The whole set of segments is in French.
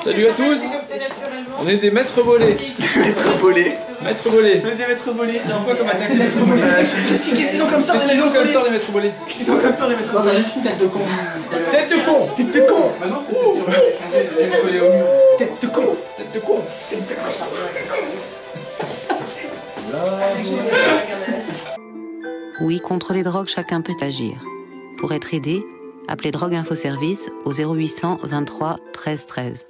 Salut à tous. On est des maîtres volés. Des maîtres volés. Maîtres volés. On est des maîtres volés. Ils ont quoi comme attaque les maîtres volés? Qu'est-ce qu'ils ont comme ça les maîtres volés? Les maîtres volés. Qu'est-ce qu'ils ont comme ça les maîtres volés? T'as juste une tête de con. Tête de con. Tête de con. Bah non, c'est collé au mur. Tête de con. Tête de con. Tête de con. Oui, contre les drogues, chacun peut agir. Pour être aidé, appelez Drogue Info Service au 0800 23 13 13.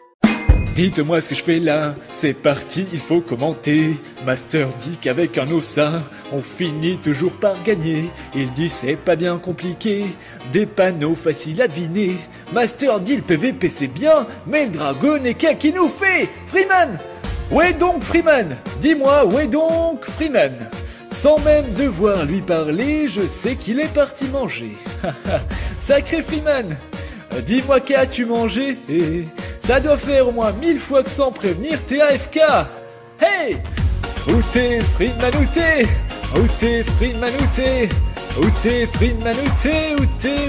Dites-moi ce que je fais là, c'est parti, il faut commenter. Master dit qu'avec un ossa, on finit toujours par gagner. Il dit c'est pas bien compliqué, des panneaux faciles à deviner. Master dit le PVP c'est bien, mais le dragon est qui nous fait? Freeman! Où est donc Freeman? Dis-moi, où est donc Freeman? Sans même devoir lui parler, je sais qu'il est parti manger. Sacré Freeman! Dis-moi qu'as-tu mangé? Ça doit faire au moins 1000 fois que sans prévenir t'es AFK. Hey! Où t'es Freeman, où t'es? Où t'es Freeman, où t'es? Où t'es Freeman, où t'es? Où t'es?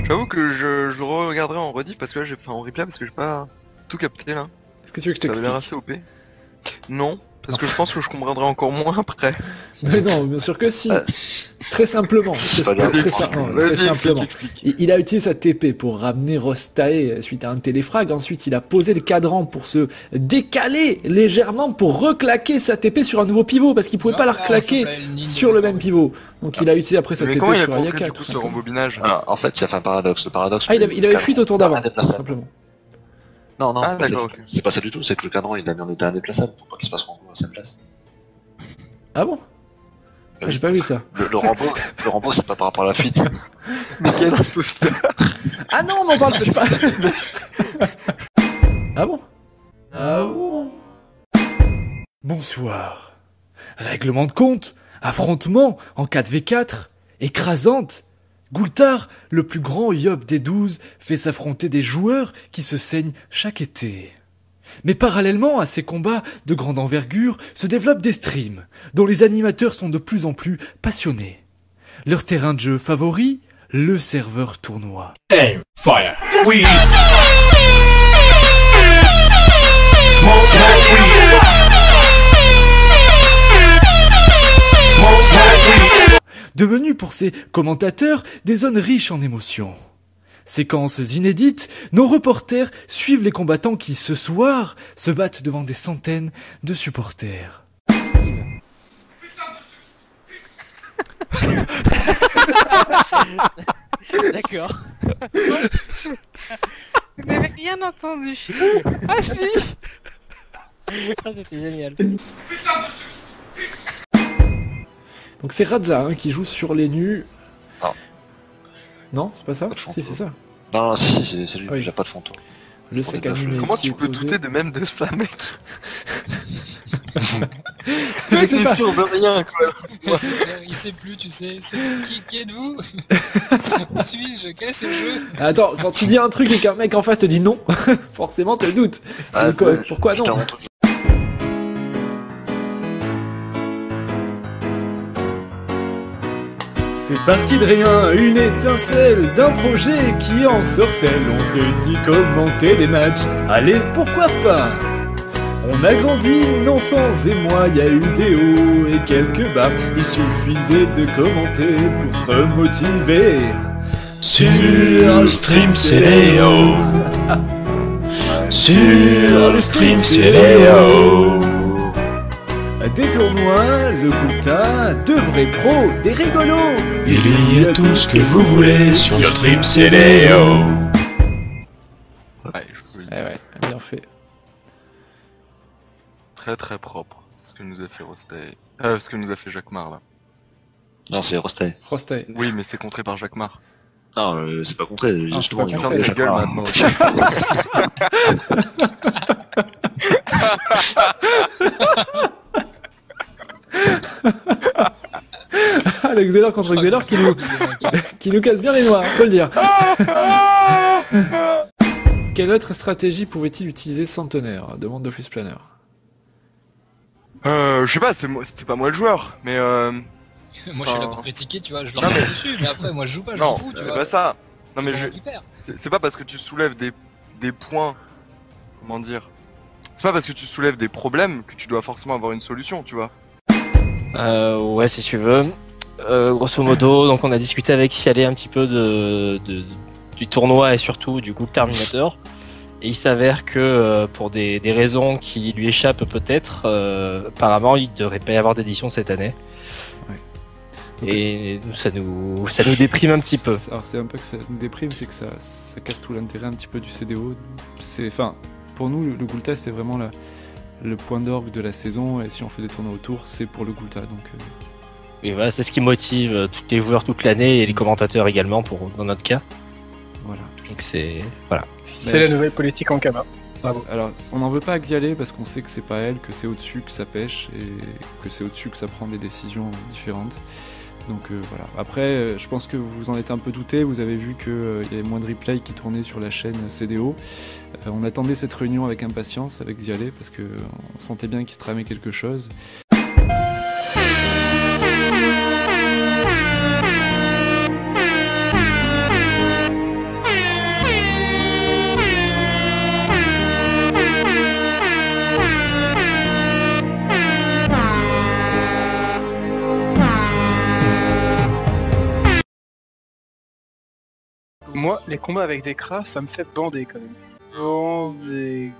J'avoue que je le regarderai en rediff parce que là enfin en replay parce que j'ai pas tout capté là. Est-ce que tu veux que je Ça avait l'air t'explique? assez OP. Non, parce que je pense que je comprendrai encore moins après. Mais non, bien sûr que si. Très simplement. Très simplement. Il a utilisé sa TP pour ramener Rostae suite à un téléfrag. Ensuite, il a posé le cadran pour se décaler légèrement pour reclaquer sa TP sur un nouveau pivot parce qu'il pouvait pas la reclaquer sur le même pivot. Donc il a utilisé après sa Mais TP comment il a sur compris Ayaka. du coup ce rembobinage? Alors, en fait, il a fait un paradoxe. Le paradoxe. Ah, il avait fuite autour d'avant, simplement. Non, non, Ah, d'accord, ok. c'est pas ça du tout, c'est que le cadran il a mis en état indéplaçable pour pas qu'il se passe renvoyer à sa place. Ah bon? Ah, j'ai pas vu ça. Le renvoi c'est pas par rapport à la fuite. Mais quel imposteur! Ah non, on en parle pas. Ah bon? Ah bon? Bonsoir. Règlement de compte, affrontement en 4v4, écrasante. Goultar, le plus grand Yob des 12, fait s'affronter des joueurs qui se saignent chaque été. Mais parallèlement à ces combats de grande envergure, se développent des streams, dont les animateurs sont de plus en plus passionnés. Leur terrain de jeu favori, le serveur tournoi. Aim, fire, we. Smoke, smoke, weed. Smoke, smoke, weed. Devenus pour ces commentateurs des zones riches en émotions. Séquences inédites, nos reporters suivent les combattants qui, ce soir, se battent devant des centaines de supporters. D'accord. Vous n'avez rien entendu. Ah si. Ah, c'était génial. Donc c'est Radza qui joue sur les nus. Non. Non, c'est pas ça? Si, c'est ça. Non, si, c'est lui, Ah oui. il a pas de fantôme. Le sac animé. Comment qui tu est peux posé. douter de même de ça, mec? Mais c'est T'es pas- sûr de rien, quoi. Il sait plus, tu sais. Qui êtes-vous? Où suis-je? Quel est ce jeu? Attends, quand tu dis un truc et qu'un mec en face te dit non, forcément tu le doutes. Ah, Donc, pourquoi non? C'est parti de rien, une étincelle d'un projet qui ensorcelle. On se dit commenter les matchs, allez pourquoi pas. On a grandi, non sans émoi, y a eu des hauts et quelques bas. Il suffisait de commenter pour se remotiver. Sur le stream, c'est Léo. Sur le stream, c'est Léo. Des des pros, des rigolos. Il y a tout ce que vous voulez sur Stream CDO. Ouais, je peux le dire. Ouais, bien fait. Très très propre, ce que nous a fait Rostay. Ce que nous a fait Jacquemart là. Non, c'est Rostay. Rostay. Oui, mais c'est contré par Jacquemart. Non, c'est pas contré, justement, c'est il pas ferme contré. ta gueule maintenant. Alex Delors contre Delors qui nous casse bien les noix, faut le dire. Quelle autre stratégie pouvait-il utiliser Centenaire? Demande Dofus Planner. Je sais pas, c'est pas moi le joueur, mais Moi je suis là pour critiquer, tu vois, je leur parle dessus, mais après moi je joue pas, je m'en fous, tu vois. c'est pas ça. Non mais c'est c'est pas parce que tu soulèves des points, comment dire, c'est pas parce que tu soulèves des problèmes que tu dois forcément avoir une solution, tu vois. Ouais, si tu veux. Grosso modo, donc on a discuté avec Cialé un petit peu du tournoi et surtout du groupe Terminator. Et il s'avère que pour des raisons qui lui échappent peut-être, apparemment il ne devrait pas y avoir d'édition cette année. Ouais. Et ça nous déprime un petit peu. Alors c'est un peu que ça nous déprime, c'est que ça casse tout l'intérêt un petit peu du CDO. Enfin, pour nous, le Gulta c'est vraiment le point d'orgue de la saison, et si on fait des tournois autour, c'est pour le Gulta. Donc, Et voilà, c'est ce qui motive tous les joueurs toute l'année et les commentateurs également dans notre cas. Voilà. Donc c'est voilà. C'est la nouvelle politique en Kama. Bravo. Alors, on n'en veut pas à Xialé parce qu'on sait que c'est pas elle, que c'est au-dessus que ça pêche et que c'est au-dessus que ça prend des décisions différentes. Donc voilà. Après, je pense que vous en êtes un peu douté. Vous avez vu qu'il y avait moins de replay qui tournaient sur la chaîne CDO. On attendait cette réunion avec impatience avec Xialé parce qu'on sentait bien qu'il se tramait quelque chose. Moi, les combats avec des cras, ça me fait bander quand même. Bander